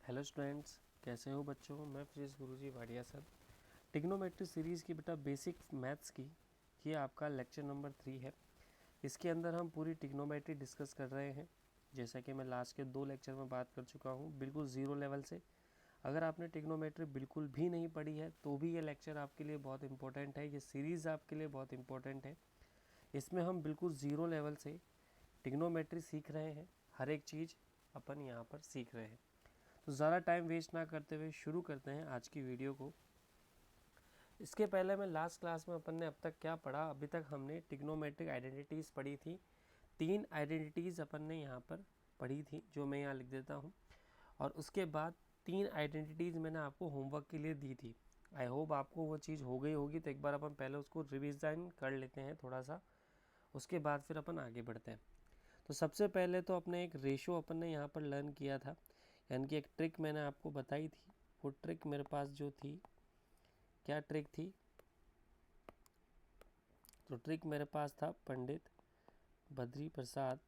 Hello students, कैसे हो बच्चों। मैं फिजिक्स गुरुजी वाडिया सर। ट्रिग्नोमेट्री सीरीज़ की बेटा बेसिक मैथ्स की ये आपका लेक्चर नंबर 3 है। इसके अंदर हम पूरी ट्रिग्नोमेट्री डिस्कस कर रहे हैं। जैसा कि मैं लास्ट के 2 लेक्चर में बात कर चुका हूँ, बिल्कुल ज़ीरो लेवल से। अगर आपने ट्रिग्नोमेट्री बिल्कुल भी नहीं पढ़ी है तो भी ये लेक्चर आपके लिए बहुत इंपॉर्टेंट है, ये सीरीज़ आपके लिए बहुत इंपॉर्टेंट है। इसमें हम बिल्कुल ज़ीरो लेवल से ट्रिग्नोमेट्री सीख रहे हैं, हर एक चीज़ अपन यहाँ पर सीख रहे हैं। तो ज़्यादा टाइम वेस्ट ना करते हुए शुरू करते हैं आज की वीडियो को। इसके पहले मैं लास्ट क्लास में अपन ने अब तक क्या पढ़ा, अभी तक हमने ट्रिग्नोमेट्रिक आइडेंटिटीज़ पढ़ी थी। 3 आइडेंटिटीज़ अपन ने यहाँ पर पढ़ी थी, जो मैं यहाँ लिख देता हूँ। और उसके बाद 3 आइडेंटिटीज़ मैंने आपको होमवर्क के लिए दी थी। आई होप आपको वो चीज़ हो गई होगी, तो एक बार अपन पहले उसको रिविज़न कर लेते हैं थोड़ा सा, उसके बाद फिर अपन आगे बढ़ते हैं। तो सबसे पहले तो अपने एक रेशो अपन ने यहाँ पर लर्न किया था, यानी कि एक ट्रिक मैंने आपको बताई थी। वो ट्रिक मेरे पास जो थी, क्या ट्रिक थी, तो ट्रिक मेरे पास था पंडित बद्री प्रसाद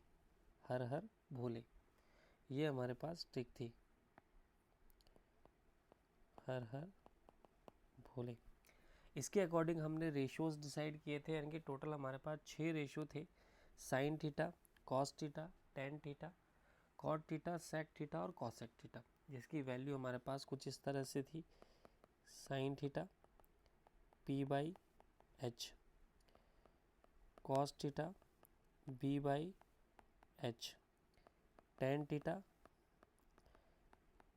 हर हर भोले। ये हमारे पास ट्रिक थी, हर हर भोले। इसके अकॉर्डिंग हमने रेशोज़ डिसाइड किए थे, यानी कि टोटल हमारे पास 6 रेशो थे। Sine theta, cos theta, tan theta, cot theta, sec theta और कॉसेक थीटा, जिसकी वैल्यू हमारे पास कुछ इस तरह से थी। Sine theta p/h, cos theta b/h, tan theta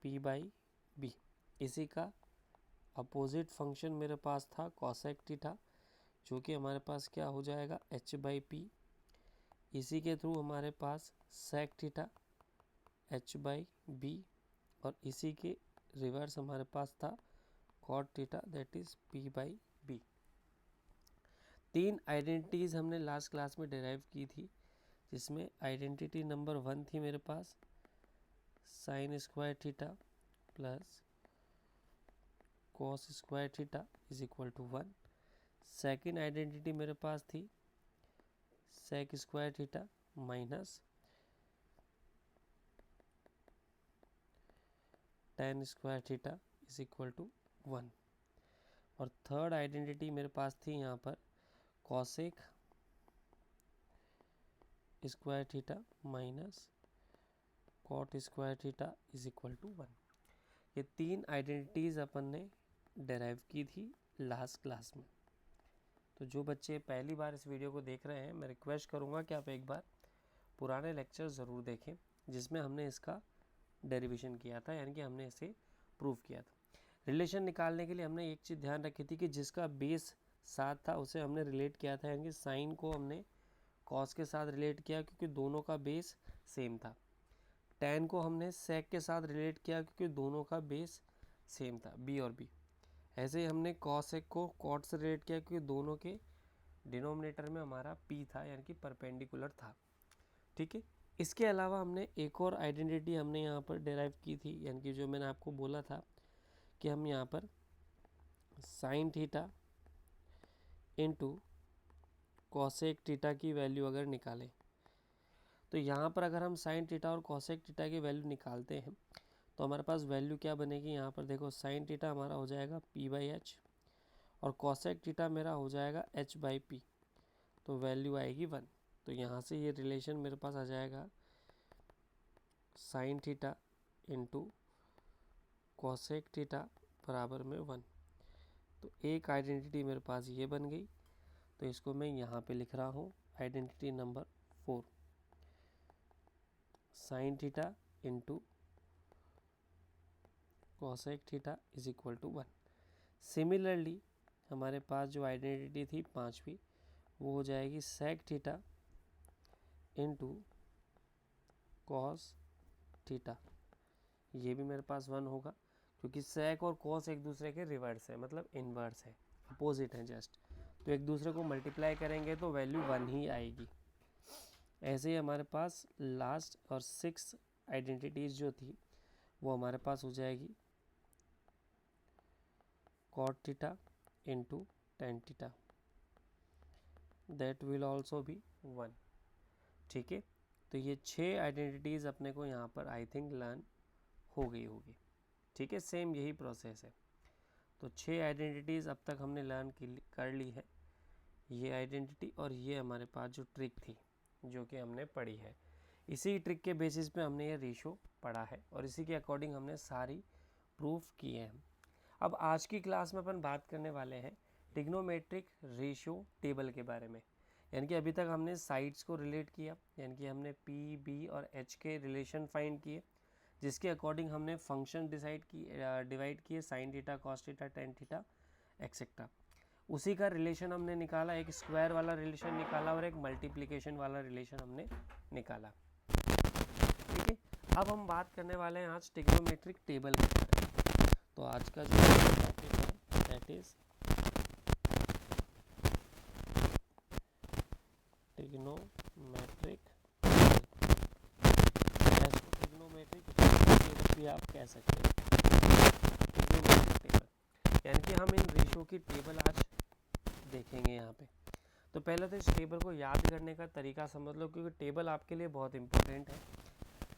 p/b। इसी का अपोजिट फंक्शन मेरे पास था कॉसेक थीटा, जो कि हमारे पास क्या हो जाएगा h/p। इसी के थ्रू हमारे पास सेक थीटा h/b, और इसी के रिवर्स हमारे पास था cot theta, that is p/b। 3 identities हमने लास्ट क्लास में डिराइव की थी, जिसमें आइडेंटिटी नंबर 1 थी मेरे पास sine square theta plus cos square theta is equal to 1। Second identity मेरे पास थी sec square theta minus tan square theta is equal to 1। और थर्ड आइडेंटिटी मेरे पास थी यहाँ पर cosec square theta minus cot square theta is equal to 1। ये 3 आइडेंटिटीज़ अपन ने डेराइव की थी लास्ट क्लास में। तो जो बच्चे पहली बार इस वीडियो को देख रहे हैं, मैं रिक्वेस्ट करूँगा कि आप एक बार पुराने लेक्चर ज़रूर देखें, जिसमें हमने इसका डेरिवेशन किया था, यानी कि हमने इसे प्रूव किया था। रिलेशन निकालने के लिए हमने एक चीज़ ध्यान रखी थी कि जिसका बेस 7 था उसे हमने रिलेट किया था, यानी कि साइन को हमने कॉस के साथ रिलेट किया क्योंकि दोनों का बेस सेम था। टेन को हमने सेक के साथ रिलेट किया क्योंकि दोनों का बेस सेम था, बी और बी। ऐसे ही हमने कॉसेक को कॉट से रिलेट किया क्योंकि दोनों के डिनोमिनेटर में हमारा पी था, यानी कि परपेंडिकुलर था। ठीक है। इसके अलावा हमने एक और आइडेंटिटी हमने यहाँ पर डिराइव की थी, यानी कि जो मैंने आपको बोला था कि हम यहाँ पर sign theta into cosec theta की वैल्यू अगर निकालें, तो यहाँ पर अगर हम साइन थीटा और कॉसेक थीटा की वैल्यू निकालते हैं तो हमारे पास वैल्यू क्या बनेगी। यहाँ पर देखो, साइन थीटा हमारा हो जाएगा p/h और कॉसेक थीटा मेरा हो जाएगा h/p, तो वैल्यू आएगी 1। तो यहाँ से ये रिलेशन मेरे पास आ जाएगा sign theta into cosec theta बराबर में 1। तो एक आइडेंटिटी मेरे पास ये बन गई, तो इसको मैं यहाँ पे लिख रहा हूँ identity number 4, sine theta into cosec theta is equal to 1। Similarly हमारे पास जो आइडेंटिटी थी 5वीं, वो हो जाएगी sec theta into cos theta. ये भी मेरे पास 1 होगा क्योंकि सेक और कॉस एक दूसरे के रिवर्स है, मतलब इन्वर्स है, अपोजिट है जस्ट। तो एक दूसरे को मल्टीप्लाई करेंगे तो वैल्यू 1 ही आएगी। ऐसे ही हमारे पास लास्ट और 6 आइडेंटिटीज़ जो थी वो हमारे पास हो जाएगी cot theta into tan theta, that will also be 1। ठीक है। तो ये 6 आइडेंटिटीज़ अपने को यहाँ पर आई थिंक लर्न हो गई होगी। ठीक है, सेम यही प्रोसेस है। तो 6 आइडेंटिटीज़ अब तक हमने लर्न कर ली है, ये आइडेंटिटी और ये हमारे पास जो ट्रिक थी जो कि हमने पढ़ी है, इसी ट्रिक के बेसिस पे हमने ये रेशो पढ़ा है और इसी के अकॉर्डिंग हमने सारी प्रूफ किए हैं। अब आज की क्लास में अपन बात करने वाले हैं ट्रिग्नोमेट्रिक रेशियो टेबल के बारे में। यानी कि अभी तक हमने साइड्स को रिलेट किया, यानी कि हमने पी, बी और एच के रिलेशन फाइंड किए, जिसके अकॉर्डिंग हमने फंक्शन डिवाइड किए, sign theta, cos theta, tan theta etcetera. उसी का रिलेशन हमने निकाला, एक स्क्वायर वाला रिलेशन निकाला और एक मल्टीप्लिकेशन वाला रिलेशन हमने निकाला। ठीक है, अब हम बात करने वाले हैं आज ट्रिग्नोमेट्रिक टेबल के बारे में। तो आज का जो टॉपिक है दैट इज ट्रिग्नोमेट्रिक ट्रिग्नोमेट्रिक भी आप कह सकते हैं, ट्रिग्नोमेट्रिक टेबल। यानी कि हम इन रेशियो की टेबल आज देखेंगे यहाँ पे। तो पहले तो इस टेबल को याद करने का तरीका समझ लो, क्योंकि टेबल आपके लिए बहुत इंपॉर्टेंट है।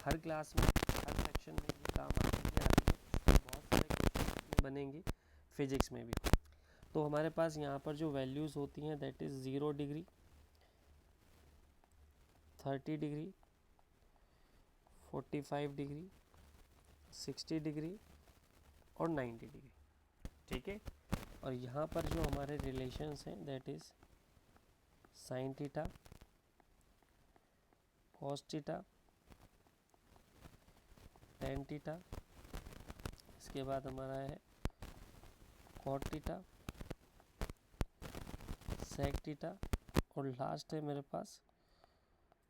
हर क्लास में, हर सेक्शन में ये काम आती है, बहुत सारे क्वेश्चन बनेंगे फिजिक्स में भी। तो हमारे पास यहाँ पर जो वैल्यूज़ होती हैं that is 0 degree, 30 degree, 45 degree, 60 degree और 90 डिग्री। ठीक है, और यहाँ पर जो हमारे रिलेशंस हैं that is sine theta, cos theta, tan theta, इसके बाद हमारा है कॉट थीटा, सेक थीटा और लास्ट है मेरे पास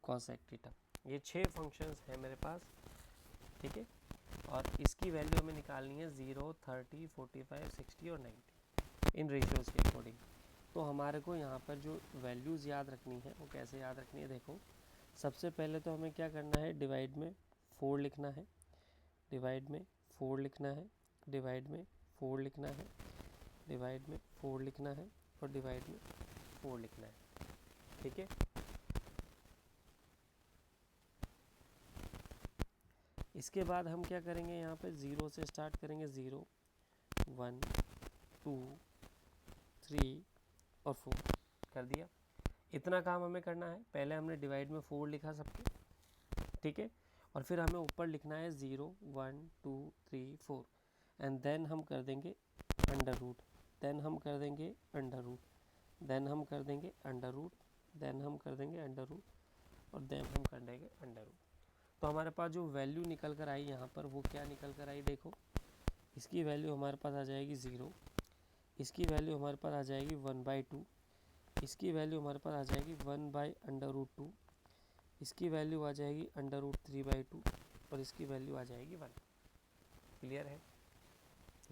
कॉसेक थीटा। ये 6 फंक्शंस हैं मेरे पास। ठीक है, और इसकी वैल्यू हमें निकालनी है 0, 30, 45, 60 और 90 इन रेशियोज़ के अकॉर्डिंग। तो हमारे को यहाँ पर जो वैल्यूज़ याद रखनी है वो कैसे याद रखनी है, देखो सबसे पहले तो हमें क्या करना है, डिवाइड में 4 लिखना है, डिवाइड में 4 लिखना है, डिवाइड में 4 लिखना है, डिवाइड में 4 लिखना है और डिवाइड में 4 लिखना है। ठीक है, इसके बाद हम क्या करेंगे, यहाँ पे 0 से स्टार्ट करेंगे, 0, 1, 2, 3 और 4 कर दिया। इतना काम हमें करना है। पहले हमने डिवाइड में 4 लिखा सबके, ठीक है, और फिर हमें ऊपर लिखना है 0, 1, 2, 3, 4 एंड देन हम कर देंगे अंडर रूट, देन हम कर देंगे अंडर रूट, देन हम कर देंगे अंडर रूट, देन हम कर देंगे अंडर रूट और देन हम कर देंगे अंडर रूट। तो हमारे पास जो वैल्यू निकल कर आई यहाँ पर वो क्या निकल कर आई, देखो इसकी वैल्यू हमारे पास आ जाएगी 0, इसकी वैल्यू हमारे पास आ जाएगी 1/2, इसकी वैल्यू हमारे पास आ जाएगी 1/√2, इसकी वैल्यू आ जाएगी √3/2 और इसकी वैल्यू आ जाएगी 1। क्लियर है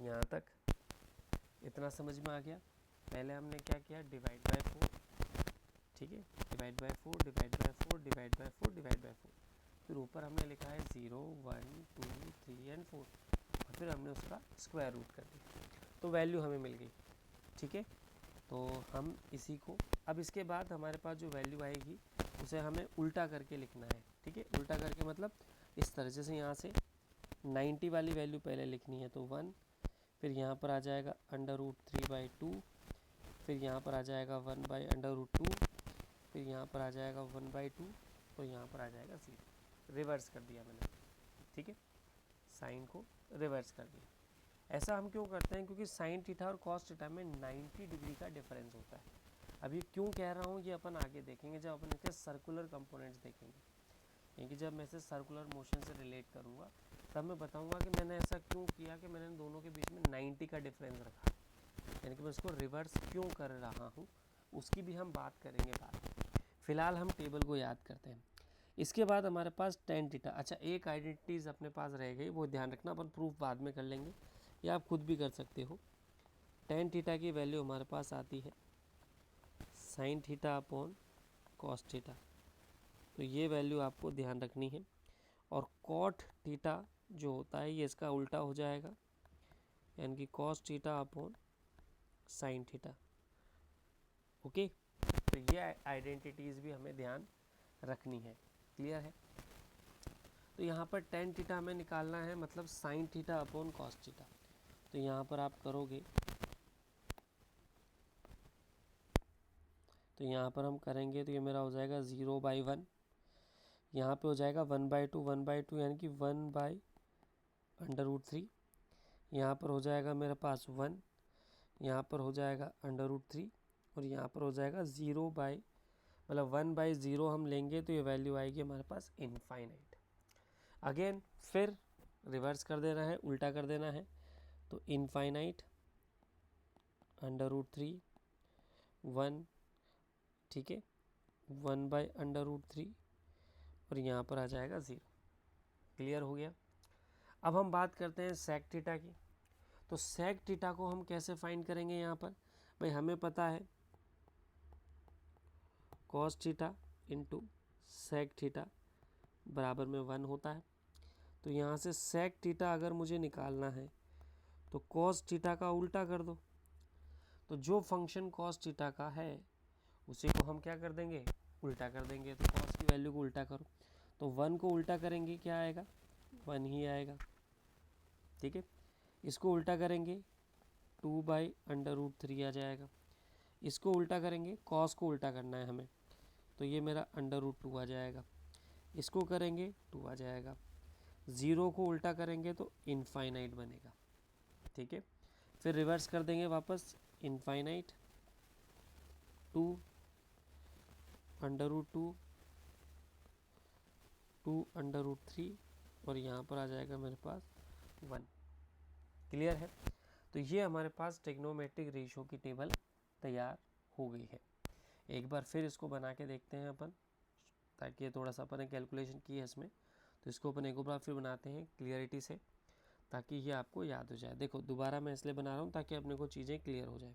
यहाँ तक? इतना समझ में आ गया। पहले हमने क्या किया, डिवाइड बाय 4, ठीक है, divide by 4, divide by 4, divide by 4, divide by 4, फिर ऊपर हमने लिखा है 0, 1, 2, 3 एंड 4 और फिर हमने उसका स्क्वायर रूट कर दिया, तो वैल्यू हमें मिल गई। ठीक है, तो हम इसी को, अब इसके बाद हमारे पास जो वैल्यू आएगी उसे हमें उल्टा करके लिखना है। ठीक है, उल्टा करके मतलब इस तरह से यहाँ से 90 वाली वैल्यू पहले लिखनी है, तो 1, फिर यहाँ पर आ जाएगा √3/2, फिर यहाँ पर आ जाएगा 1/√2, फिर यहाँ पर आ जाएगा 1/2 और यहाँ पर आ जाएगा 0। रिवर्स कर दिया मैंने, ठीक है, साइन को रिवर्स कर दिया। ऐसा हम क्यों करते हैं, क्योंकि साइन थीटा और कॉस थीटा में 90 डिग्री का डिफरेंस होता है। अब ये क्यों कह रहा हूँ ये अपन आगे देखेंगे जब अपन इसके सर्कुलर कंपोनेंट्स देखेंगे, क्योंकि जब मैं इसे सर्कुलर मोशन से रिलेट करूँगा तब मैं बताऊँगा कि मैंने ऐसा क्यों किया कि मैंने दोनों के बीच में 90 का डिफरेंस रखा, यानी कि मैं इसको रिवर्स क्यों कर रहा हूँ उसकी भी हम बात करेंगे बाद में। फिलहाल हम टेबल को याद करते हैं। इसके बाद हमारे पास टेन थीटा, अच्छा एक आइडेंटिटीज़ अपने पास रह गई, वो ध्यान रखना, अपन प्रूफ बाद में कर लेंगे या आप खुद भी कर सकते हो। टेन थीटा की वैल्यू हमारे पास आती है sine theta upon cos theta, तो ये वैल्यू आपको ध्यान रखनी है। और कॉट थीटा जो होता है ये इसका उल्टा हो जाएगा, यानी कि cos theta upon sine theta. Okay, तो ये आइडेंटिटीज़ भी हमें ध्यान रखनी है। क्लियर है? तो यहाँ पर टेन थीटा हमें निकालना है, मतलब sine theta upon cos theta. तो यहाँ पर आप करोगे तो यहाँ पर हम करेंगे तो ये मेरा हो जाएगा 0/1, यहाँ पे हो जाएगा 1/2 यानी कि 1/√3। यहाँ पर हो जाएगा मेरे पास 1, यहाँ पर हो जाएगा √3 और यहाँ पर हो जाएगा 1/0 हम लेंगे तो ये वैल्यू आएगी हमारे पास इनफाइनाइट। अगेन फिर रिवर्स कर देना है, उल्टा कर देना है, तो इनफाइनाइट √3 1, ठीक है, 1/√3 और यहाँ पर आ जाएगा 0। क्लियर हो गया। अब हम बात करते हैं सेक थीटा की। तो सेक थीटा को हम कैसे फाइंड करेंगे? यहाँ पर भाई हमें पता है cos theta into sec theta बराबर में 1 होता है। तो यहाँ से सेक थीटा अगर मुझे निकालना है तो कॉस थीटा का उल्टा कर दो। तो जो फंक्शन कॉस थीटा का है उसी को हम क्या कर देंगे? उल्टा कर देंगे। तो कॉस की वैल्यू को उल्टा करो, तो 1 को उल्टा करेंगे क्या आएगा? 1 ही आएगा। ठीक है, इसको उल्टा करेंगे 2/√3 आ जाएगा। इसको उल्टा करेंगे, कॉस को उल्टा करना है हमें, तो ये मेरा √2 आ जाएगा। इसको करेंगे 2 आ जाएगा। 0 को उल्टा करेंगे तो इनफाइनाइट बनेगा। ठीक है, फिर रिवर्स कर देंगे वापस, इनफाइनाइट 2 √2 2√3 और यहाँ पर आ जाएगा मेरे पास 1। क्लियर है? तो ये हमारे पास ट्रिग्नोमेट्रिक रेशियो की टेबल तैयार हो गई है। एक बार फिर इसको बना के देखते हैं अपन, ताकि ये थोड़ा सा अपन ने कैलकुलेशन की है इसमें, तो इसको अपन एक बार फिर बनाते हैं क्लियरिटी से, ताकि ये आपको याद हो जाए। देखो दोबारा मैं इसलिए बना रहा हूँ ताकि अपने को चीज़ें क्लियर हो जाए।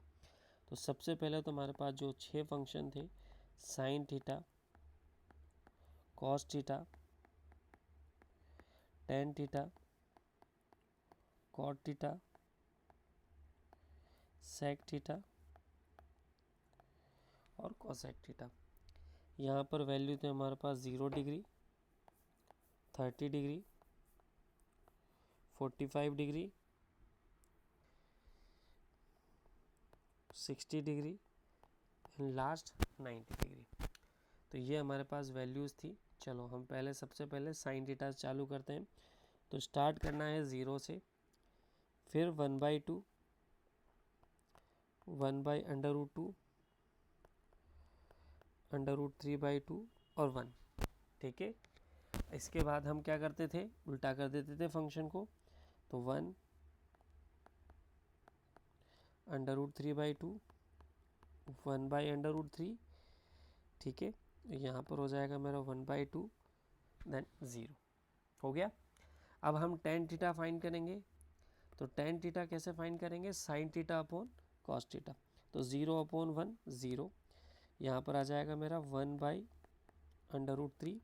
तो सबसे पहले तो हमारे पास जो 6 फंक्शन थे, sine theta, cos theta, tan theta, cot theta, sec theta और कोसेक थीटा। यहाँ पर वैल्यू थे हमारे पास 0 degree, 30 degree, 45 degree, 60 degree and last 90 degree. तो ये हमारे पास वैल्यूज़ थी। चलो हम पहले सबसे पहले साइन थीटा चालू करते हैं। तो स्टार्ट करना है 0 से, फिर 1/2, 1/√2, √3/2 और 1। ठीक है, इसके बाद हम क्या करते थे? उल्टा कर देते थे फंक्शन को। तो 1 √3/2, 1/√3, ठीक है, यहाँ पर हो जाएगा मेरा 1/2 देन 0। हो गया। अब हम टेन थीटा फाइंड करेंगे। तो टेन थीटा कैसे फाइंड करेंगे? Sine theta upon cos theta. तो 0/1 0, यहाँ पर आ जाएगा मेरा 1/√3,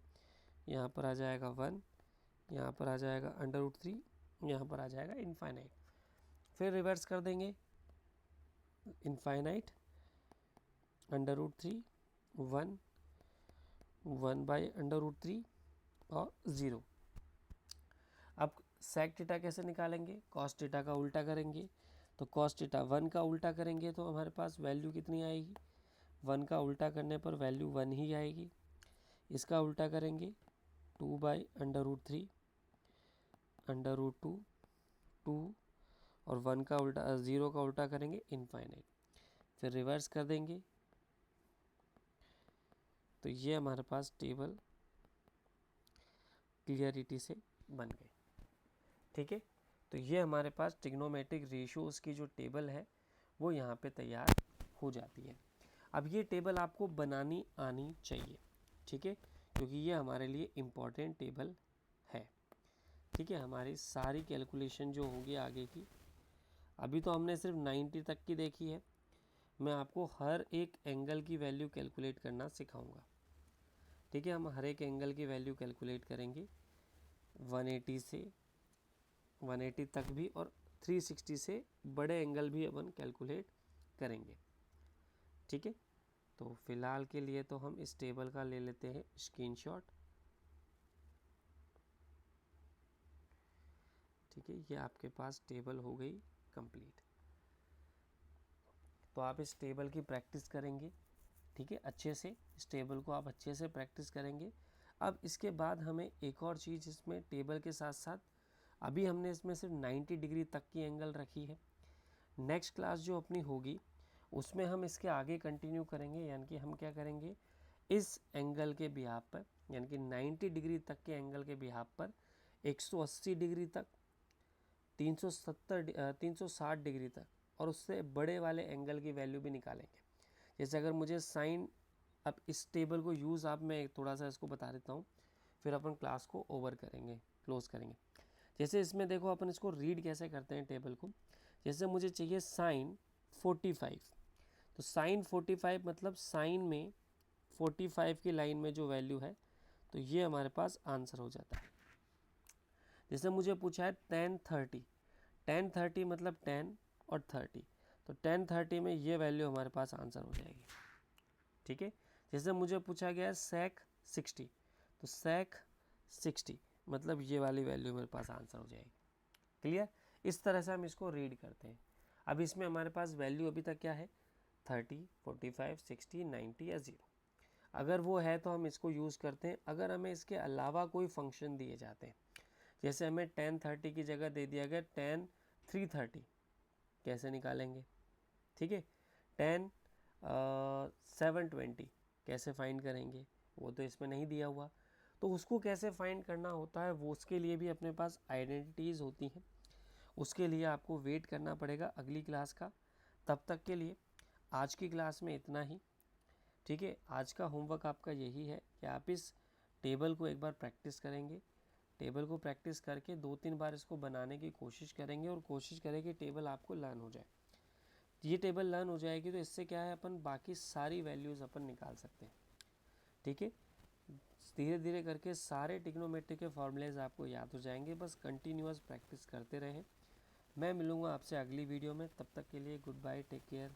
यहाँ पर आ जाएगा 1, यहाँ पर आ जाएगा √3, यहाँ पर आ जाएगा इनफाइनाइट। फिर रिवर्स कर देंगे, इनफाइनाइट √3 1, 1/√3 और 0। अब सेक थीटा कैसे निकालेंगे? कॉस थीटा का उल्टा करेंगे। तो कॉस थीटा 1 का उल्टा करेंगे तो हमारे पास वैल्यू कितनी आएगी? 1 का उल्टा करने पर वैल्यू 1 ही आएगी। इसका उल्टा करेंगे 2/√3, √2 2 और 1 का उल्टा 0 का उल्टा करेंगे इनफाइनाइट। फिर रिवर्स कर देंगे। तो ये हमारे पास टेबल क्लियरिटी से बन गई। ठीक है, तो ये हमारे पास ट्रिग्नोमेट्रिक रेशियोज की जो टेबल है वो यहाँ पे तैयार हो जाती है। अब ये टेबल आपको बनानी आनी चाहिए, ठीक है, क्योंकि ये हमारे लिए इम्पॉर्टेंट टेबल है। ठीक है, हमारी सारी कैलकुलेशन जो होगी आगे की, अभी तो हमने सिर्फ 90 तक की देखी है, मैं आपको हर एक एंगल की वैल्यू कैलकुलेट करना सिखाऊंगा। ठीक है, हम हर एक एंगल की वैल्यू कैलकुलेट करेंगे, 180 से 180 तक भी और 360 से बड़े एंगल भी अपन कैलकुलेट करेंगे। ठीक है, तो फिलहाल के लिए तो हम इस टेबल का ले लेते हैं स्क्रीनशॉट। ठीक है, ये आपके पास टेबल हो गई कंप्लीट। तो आप इस टेबल की प्रैक्टिस करेंगे, ठीक है, अच्छे से इस टेबल को आप अच्छे से प्रैक्टिस करेंगे। अब इसके बाद हमें एक और चीज़ इसमें टेबल के साथ साथ, अभी हमने इसमें सिर्फ 90 डिग्री तक की एंगल रखी है। नेक्स्ट क्लास जो अपनी होगी उसमें हम इसके आगे कंटिन्यू करेंगे, यानी कि हम क्या करेंगे, इस एंगल के बिहाफ पर, यानी कि 90 डिग्री तक के एंगल के बिहाफ पर 180 डिग्री तक, 360 डिग्री तक और उससे बड़े वाले एंगल की वैल्यू भी निकालेंगे। जैसे अगर मुझे साइन, अब इस टेबल को यूज़ आप, मैं थोड़ा सा इसको बता देता हूँ, फिर अपन क्लास को ओवर करेंगे, क्लोज करेंगे। जैसे इसमें देखो अपन इसको रीड कैसे करते हैं टेबल को। जैसे मुझे चाहिए साइन 45, तो साइन 45 मतलब साइन में 45 की लाइन में जो वैल्यू है, तो ये हमारे पास आंसर हो जाता है। जैसे मुझे पूछा है tan 30, tan 30 मतलब 10 और 30, तो tan 30 में ये वैल्यू हमारे पास आंसर हो जाएगी, ठीक है। जैसे मुझे पूछा गया है sec 60, तो sec 60 मतलब ये वाली वैल्यू मेरे पास आंसर हो जाएगी। क्लियर? इस तरह से हम इसको रीड करते हैं। अब इसमें हमारे पास वैल्यू अभी तक क्या है, 30, 45, 60, 90 या 0। अगर वो है तो हम इसको यूज़ करते हैं। अगर हमें इसके अलावा कोई फंक्शन दिए जाते हैं, जैसे हमें tan 30 की जगह दे दिया गया tan 330, कैसे निकालेंगे, ठीक है। tan 720 कैसे फाइंड करेंगे, वो तो इसमें नहीं दिया हुआ, तो उसको कैसे फाइंड करना होता है, वो उसके लिए भी अपने पास आइडेंटिटीज़ होती हैं। उसके लिए आपको वेट करना पड़ेगा अगली क्लास का। तब तक के लिए आज की क्लास में इतना ही, ठीक है। आज का होमवर्क आपका यही है कि आप इस टेबल को एक बार प्रैक्टिस करेंगे, टेबल को प्रैक्टिस करके 2-3 बार इसको बनाने की कोशिश करेंगे और कोशिश करें कि टेबल आपको लर्न हो जाए। ये टेबल लर्न हो जाएगी तो इससे क्या है, अपन बाकी सारी वैल्यूज़ अपन निकाल सकते हैं, ठीक है। धीरे धीरे करके सारे ट्रिग्नोमेट्री के फॉर्मूलेज आपको याद हो जाएंगे, बस कंटिन्यूअस प्रैक्टिस करते रहें। मैं मिलूँगा आपसे अगली वीडियो में, तब तक के लिए गुड बाय, टेक केयर।